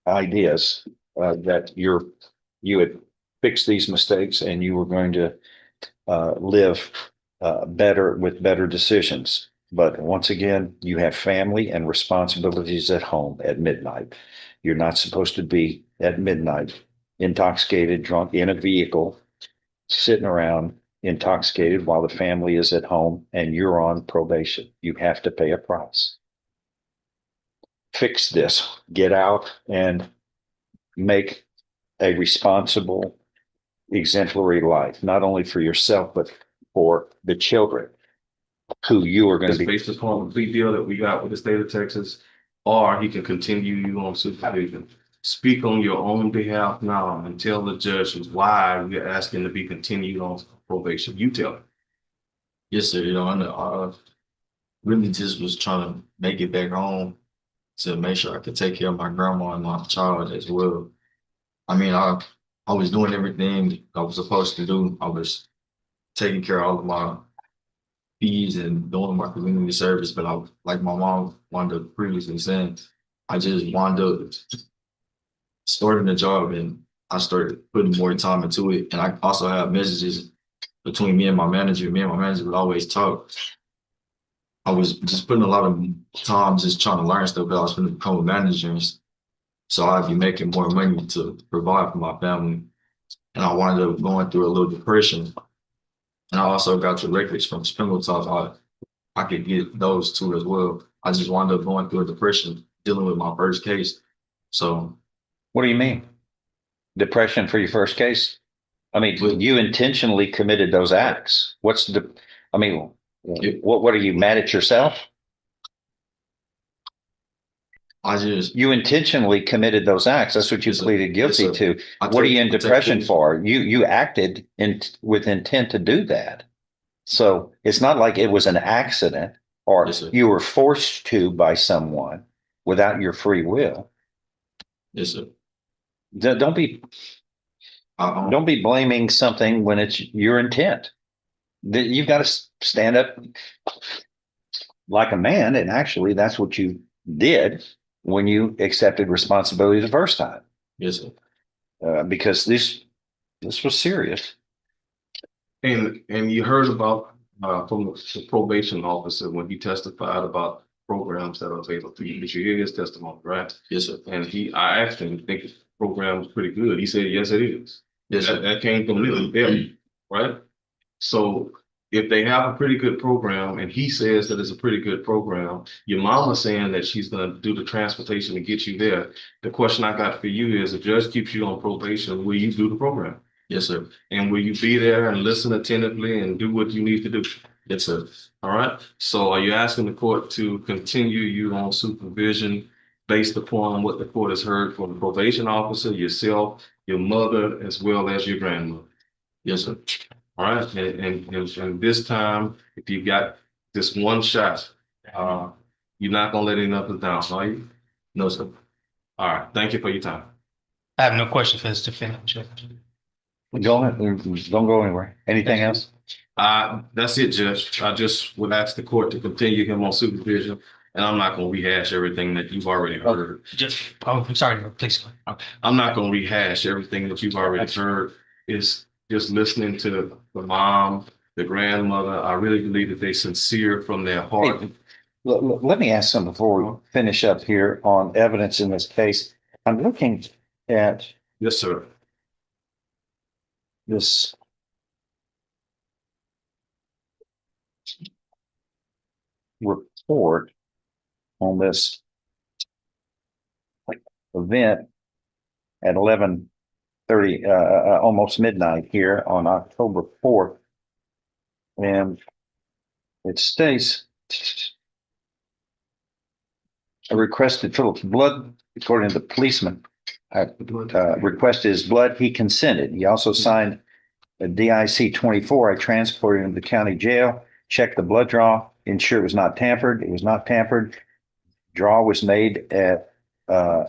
ideas that you had fixed these mistakes and you were going to live better with better decisions. But once again, you have family and responsibilities at home at midnight. You're not supposed to be at midnight intoxicated, drunk in a vehicle, sitting around intoxicated while the family is at home and you're on probation. You have to pay a price. Fix this, get out and make a responsible, exemplary life, not only for yourself, but for the children who you are going to be. Based upon the plea deal that we got with the state of Texas, or he can continue you on supervision. Speak on your own behalf now and tell the judge why we're asking to be continued on probation. You tell him. Yes, sir. You know, I really just was trying to make it back home to make sure I could take care of my grandma and my child as well. I mean, I was doing everything I was supposed to do. I was taking care of all of my fees and doing my community service, but like my mom wound up previously saying, I just wound up starting a job and I started putting more time into it. And I also have messages between me and my manager. Me and my manager would always talk. I was just putting a lot of time just trying to learn stuff, but I was going to become a manager. So I'd be making more money to provide for my family. And I wound up going through a little depression. And I also got the records from Spindle Talk. I could get those too as well. I just wound up going through a depression dealing with my first case. So What do you mean? Depression for your first case? I mean, you intentionally committed those acts. I mean, what are you mad at yourself? You intentionally committed those acts. That's what you pleaded guilty to. What are you in depression for? You acted with intent to do that. So it's not like it was an accident or you were forced to by someone without your free will. Yes, sir. Don't be blaming something when it's your intent. You've got to stand up like a man, and actually that's what you did when you accepted responsibility the first time. Yes, sir. Because this was serious. And you heard about from the probation officer when he testified about programs that are available to you. Did you hear his testimony, right? Yes, sir. And I asked him, think the program was pretty good. He said, yes, it is. Yes, sir. That came from him, right? So if they have a pretty good program and he says that it's a pretty good program, your mama's saying that she's going to do the transportation to get you there. The question I got for you is, if the judge keeps you on probation, will you do the program? Yes, sir. And will you be there and listen attentively and do what you need to do? Yes, sir. All right. So are you asking the court to continue you on supervision based upon what the court has heard from the probation officer, yourself, your mother, as well as your grandmother? Yes, sir. All right. And this time, if you got this one shot, you're not going to let any others down, are you? No, sir. All right. Thank you for your time. I have no question for this defendant. Go ahead. Don't go anywhere. Anything else? That's it, Judge. I just would ask the court to continue him on supervision, and I'm not going to rehash everything that you've already heard. I'm sorry, please. I'm not going to rehash everything that you've already heard. It's just listening to the mom, the grandmother. I really believe that they're sincere from their heart. Hey, let me ask something before we finish up here on evidence in this case. I'm looking at Yes, sir. this report on this event at 11:30, almost midnight here on October 4th. And it states, I requested Philip's blood, according to the policeman. Requested his blood. He consented. He also signed a DIC 24. I transported him to the county jail, checked the blood draw, ensured it was not tampered. It was not tampered. Draw was made at a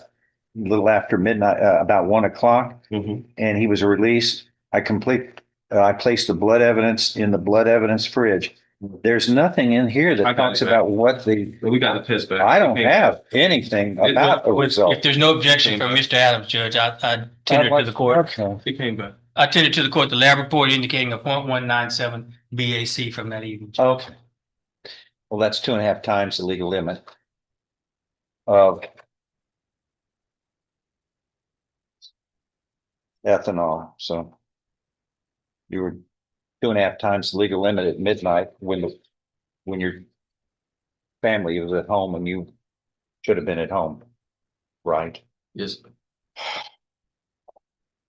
little after midnight, about 1 o'clock, and he was released. I placed the blood evidence in the blood evidence fridge. There's nothing in here I that got talks it back. about what the, We got the test back. I don't have anything about the If result. there's no objection from Mr. Adams, Judge, I tender to the court. Okay. It came back. I tender to the court the lab report indicating a 0.197 BAC from that evening. Okay. Well, that's 2.5 times the legal limit of ethanol. So you were 2.5 times the legal limit at midnight when your family was at home and you should have been at home, right? Yes,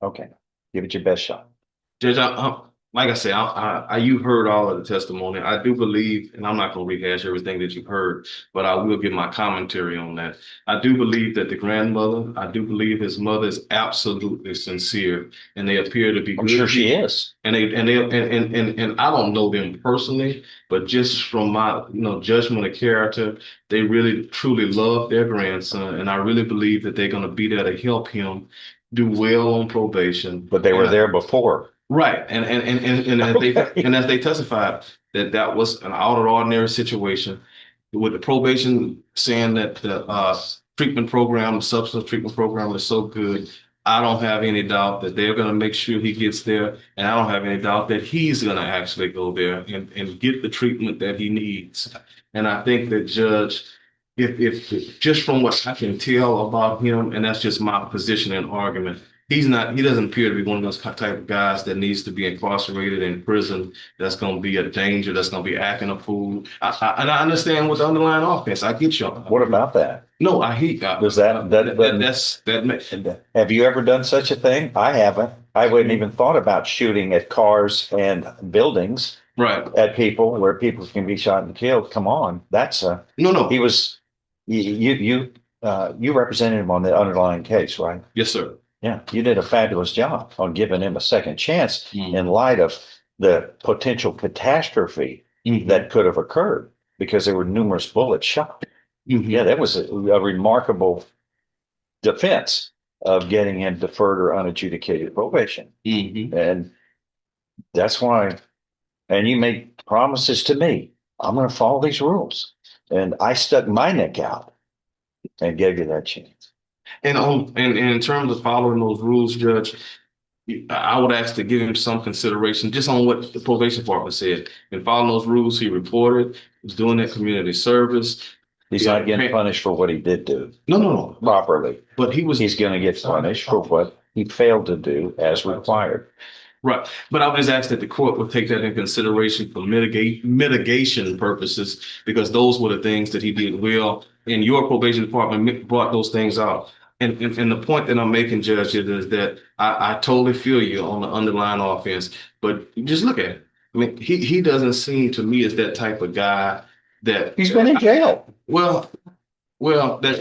Okay, give it your best shot. Judge, like I said, you heard all of the testimony. I do believe, and I'm not going to rehash everything that you've heard, but I will give my commentary on that. I do believe that the grandmother, I do believe his mother is absolutely sincere, and they appear to be I'm good sure she people. is. And I don't know them personally, but just from my judgment of character, they really truly love their grandson, and I really believe that they're going to be there to help him do well on probation. But they were there before. Right, and as they and as they testified that was an out of ordinary situation, with the probation saying that the treatment program, the substance treatment program is so good. I don't have any doubt that they're going to make sure he gets there, and I don't have any doubt that he's going to actually go there and get the treatment that he needs. And I think that Judge, if just from what I can tell about him, and that's just my position and argument, he doesn't appear to be one of those type of guys that needs to be incarcerated in prison, that's going to be a danger, that's going to be acting a fool. And I understand what the underlying offense. I get y'all. What about that? No, I hate that. Does that have you ever done such a thing? I haven't. I wouldn't even thought about shooting at cars and buildings right at people where people can be shot and killed. Come on, that's no. He was you represented him on the underlying case, right? Yes, sir. Yeah, you did a fabulous job on giving him a second chance Mm. in light of the potential catastrophe that could have occurred because there were numerous bullets shot. Yeah, that was a remarkable defense of getting him deferred or unadjudicated probation. And that's why, and you made promises to me, I'm going to follow these rules. And I stuck my neck out and gave you that chance. And in terms of following those rules, Judge, I would ask to give him some consideration just on what the probation department said. In following those rules, he reported, was doing that community service. He's not getting punished for what he did do. No. Properly. But he's going to get punished for what he failed to do as required. Right. But I would just ask that the court would take that in consideration for mitigation purposes, because those were the things that he did well. And your probation department brought those things out. And the point that I'm making, Judge, is that I totally feel you on the underlying offense, but just look at it. I mean, he doesn't seem to me as that type of guy that he's been in jail. Well, They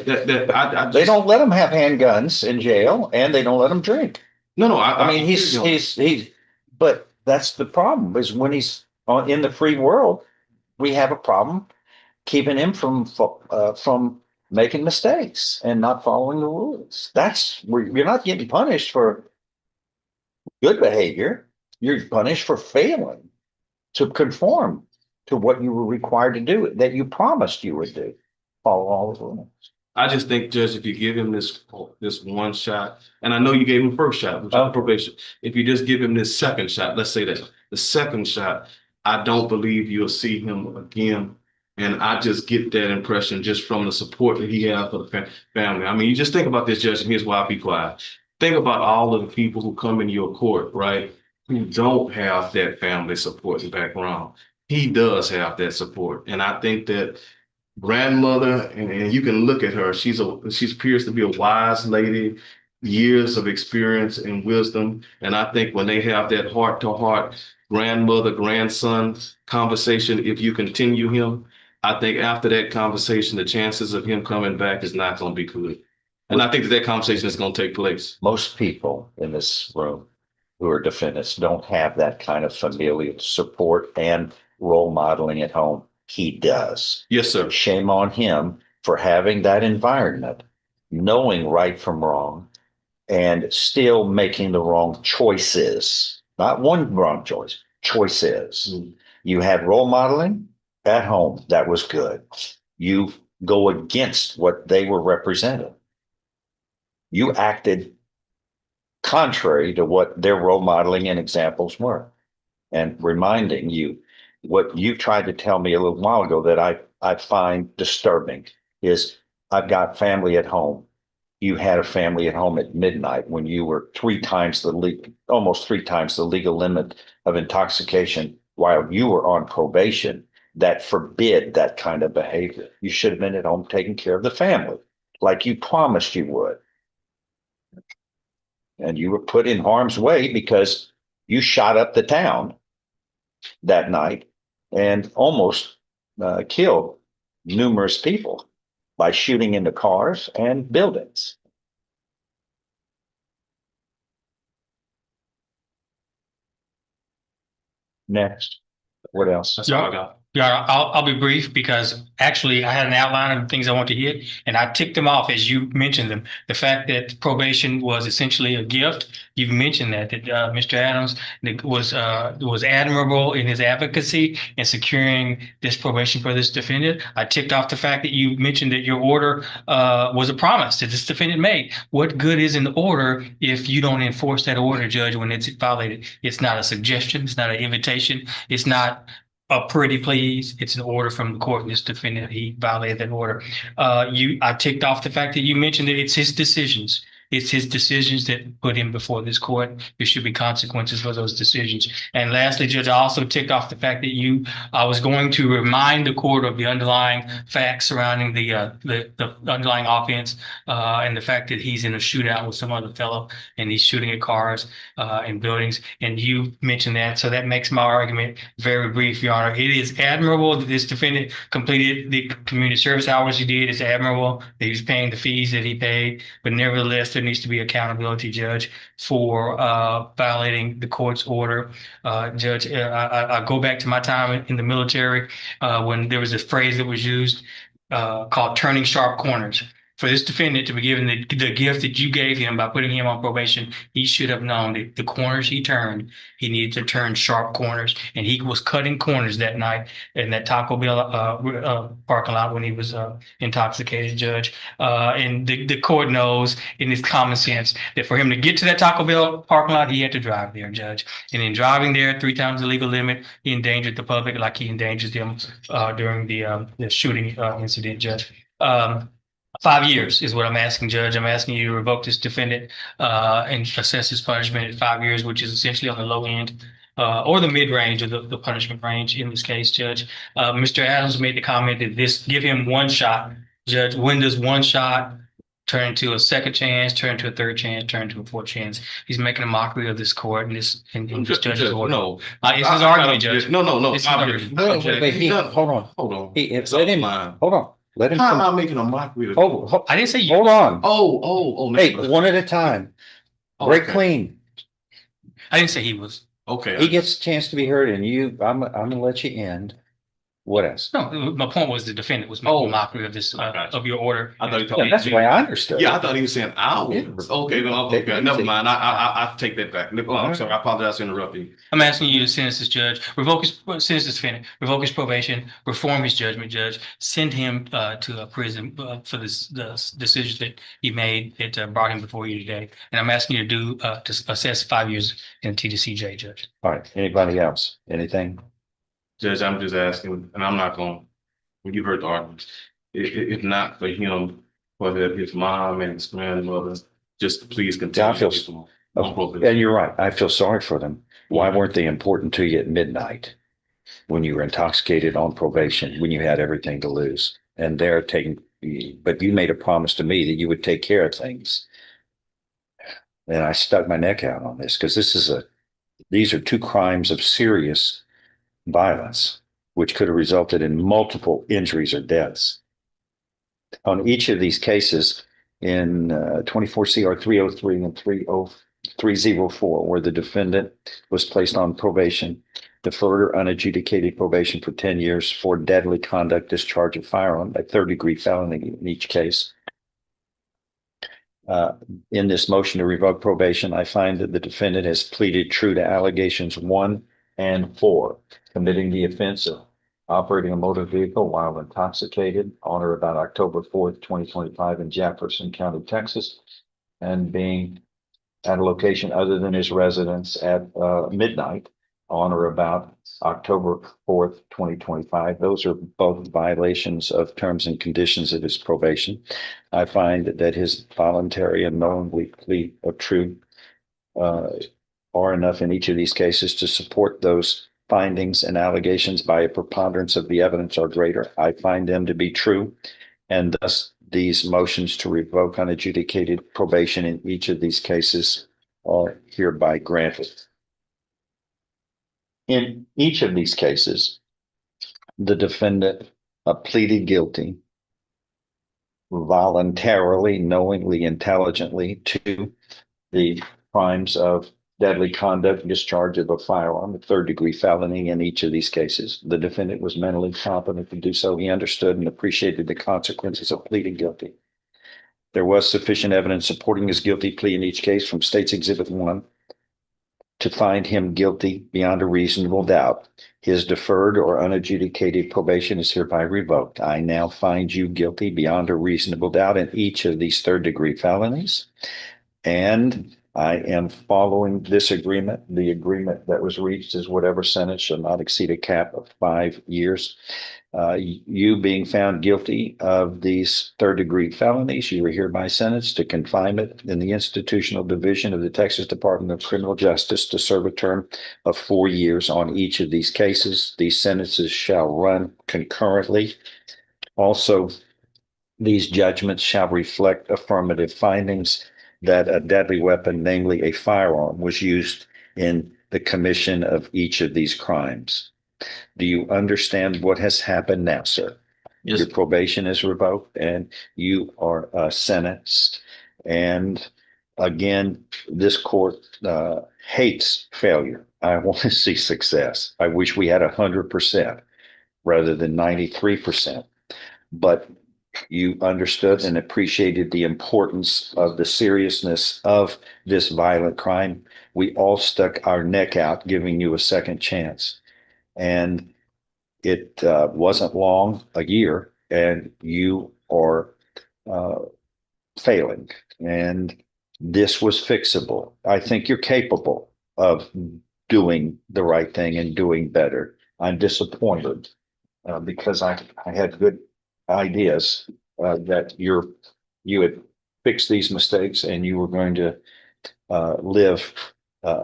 don't let him have handguns in jail, and they don't let him drink. No. I mean, he's. But that's the problem is when he's in the free world, we have a problem keeping him from making mistakes and not following the rules. That's where you're not getting punished for good behavior. You're punished for failing to conform to what you were required to do, that you promised you would do. Follow all the rules. I just think, Judge, if you give him this one shot, and I know you gave him first shot, which is probation. If you just give him this second shot, let's say that the second shot, I don't believe you'll see him again. And I just get that impression just from the support that he has for the family. I mean, you just think about this, Judge, and here's why I be quiet. Think about all of the people who come into your court, right, who don't have that family support and background. He does have that support. And I think that grandmother, and you can look at her, she appears to be a wise lady, years of experience and wisdom. And I think when they have that heart to heart grandmother, grandson conversation, if you continue him, I think after that conversation, the chances of him coming back is not going to be good. And I think that conversation is going to take place. Most people in this room who are defendants don't have that kind of familial support and role modeling at home. He does. Yes, sir. Shame on him for having that environment, knowing right from wrong, and still making the wrong choices. Not one wrong choice, choices. You had role modeling at home. That was good. You go against what they were representing. You acted contrary to what their role modeling and examples were. And reminding you what you tried to tell me a little while ago that I find disturbing is I've got family at home. You had a family at home at midnight when you were almost three times the legal limit of intoxication while you were on probation that forbid that kind of behavior. You should have been at home taking care of the family like you promised you would. And you were put in harm's way because you shot up the town that night and almost killed numerous people by shooting into cars and buildings. Next, what else? That's all I got. Yeah, I'll be brief because actually I had an outline of things I want to hit and I ticked them off as you mentioned them. The fact that probation was essentially a gift, you've mentioned that Mr. Adams was admirable in his advocacy in securing this probation for this defendant. I ticked off the fact that you mentioned that your order was a promise that this defendant made. What good is an order if you don't enforce that order, Judge, when it's violated? It's not a suggestion, it's not an invitation, it's not a pretty please. It's an order from the court, and this defendant, he violated that order. I ticked off the fact that you mentioned that it's his decisions. It's his decisions that put him before this court. There should be consequences for those decisions. And lastly, Judge, I also ticked off the fact that I was going to remind the court of the underlying facts surrounding the underlying offense and the fact that he's in a shootout with some other fellow and he's shooting at cars and buildings. And you mentioned that, so that makes my argument very brief, Your Honor. It is admirable that this defendant completed the community service hours he did. It's admirable that he was paying the fees that he paid, but nevertheless, there needs to be accountability, Judge, for violating the court's order. Judge, I go back to my time in the military when there was a phrase that was used called turning sharp corners. For this defendant to be given the gift that you gave him by putting him on probation, he should have known that the corners he turned, he needed to turn sharp corners. And he was cutting corners that night in that Taco Bell parking lot when he was intoxicated, Judge. And the court knows in its common sense that for him to get to that Taco Bell parking lot, he had to drive there, Judge. And in driving there 3 times the legal limit, he endangered the public like he endangered them during the shooting incident, Judge. 5 years is what I'm asking, Judge. I'm asking you to revoke this defendant and assess his punishment at 5 years, which is essentially on the low end or the mid range of the punishment range in this case, Judge. Mr. Adams made the comment that give him one shot, Judge. When does one shot turn into a second chance, turn to a third chance, turn to a fourth chance? He's making a mockery of this court and this judge's order. No, it's his argument, Judge. No. Wait, hold on. Hold on. Let him. Hold on. Let him. How am I making a mockery of? I didn't say you. Hold on. Oh. Hey, one at a time. Break clean. I didn't say he was. Okay. He gets a chance to be heard, and I'm gonna let you end. What else? No, my point was the defendant was making a mockery of this of your order. I thought Yeah, that's the way I understood. Yeah, I thought he was saying ours. Yeah. Okay, never mind. I take that back. I'm sorry. I apologize for interrupting. I'm asking you to sentence this judge, sentence this defendant, revoke his probation, reform his judgment, Judge, send him to a prison for the decisions that he made that brought him before you today. And I'm asking you to assess 5 years in TDCJ, Judge. All right. Anybody else? Anything? Judge, I'm just asking, and I'm not going, when you heard the argument, if not for him, for his mom and his grandmother, just please continue. And you're right. I feel sorry for them. Why weren't they important to you at midnight when you were intoxicated on probation, when you had everything to lose? And they're but you made a promise to me that you would take care of things. And I stuck my neck out on this because these are 2 crimes of serious violence, which could have resulted in multiple injuries or deaths. On each of these cases in 24 CR 303 and 30304, where the defendant was placed on probation, deferred or unadjudicated probation for 10 years for deadly conduct, discharge of firearm, a 3rd-degree felony in each case. In this motion to revoke probation, I find that the defendant has pleaded true to allegations 1, and 4, committing the offense of operating a motor vehicle while intoxicated on or about October 4th, 2025 in Jefferson County, Texas, and being at a location other than his residence at midnight on or about October 4th, 2025. Those are both violations of terms and conditions of his probation. I find that his voluntary and knowingly plea of truth are enough in each of these cases to support those findings and allegations by a preponderance of the evidence or greater. I find them to be true, and thus these motions to revoke unadjudicated probation in each of these cases are hereby granted. In each of these cases, the defendant pleaded guilty voluntarily, knowingly, intelligently to the crimes of deadly conduct, discharge of a firearm, a third-degree felony in each of these cases. The defendant was mentally competent to do so. He understood and appreciated the consequences of pleading guilty. There was sufficient evidence supporting his guilty plea in each case from State's Exhibit 1 to find him guilty beyond a reasonable doubt. His deferred or unadjudicated probation is hereby revoked. I now find you guilty beyond a reasonable doubt in each of these third-degree felonies. And I am following this agreement. The agreement that was reached is whatever sentence shall not exceed a cap of 5 years. You being found guilty of these third-degree felonies, you are hereby sentenced to confinement in the institutional division of the Texas Department of Criminal Justice to serve a term of 4 years on each of these cases. These sentences shall run concurrently. Also, these judgments shall reflect affirmative findings that a deadly weapon, namely a firearm, was used in the commission of each of these crimes. Do you understand what has happened now, sir? Yes. Your probation is revoked and you are sentenced. And again, this court hates failure. I want to see success. I wish we had 100% rather than 93%. But you understood and appreciated the importance of the seriousness of this violent crime. We all stuck our neck out giving you a second chance. And it wasn't long, a year, and you are failing. And this was fixable. I think you're capable of doing the right thing and doing better. I'm disappointed because I had good ideas that you had fixed these mistakes and you were going to live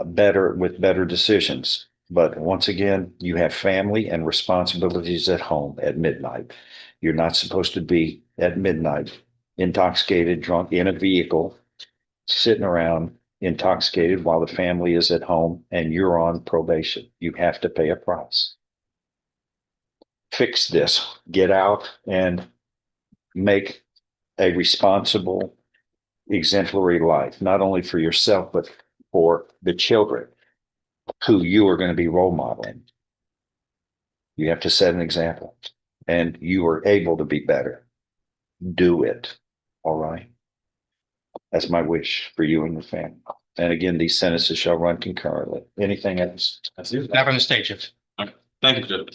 better with better decisions. But once again, you have family and responsibilities at home at midnight. You're not supposed to be at midnight intoxicated, drunk in a vehicle, sitting around intoxicated while the family is at home and you're on probation. You have to pay a price. Fix this, get out and make a responsible, exemplary life, not only for yourself, but for the children who you are going to be role modeling. You have to set an example and you are able to be better. Do it. All right. That's my wish for you and your family. And again, these sentences shall run concurrently. Anything else? That's it. Not from the state, Judge. Thank you, Judge.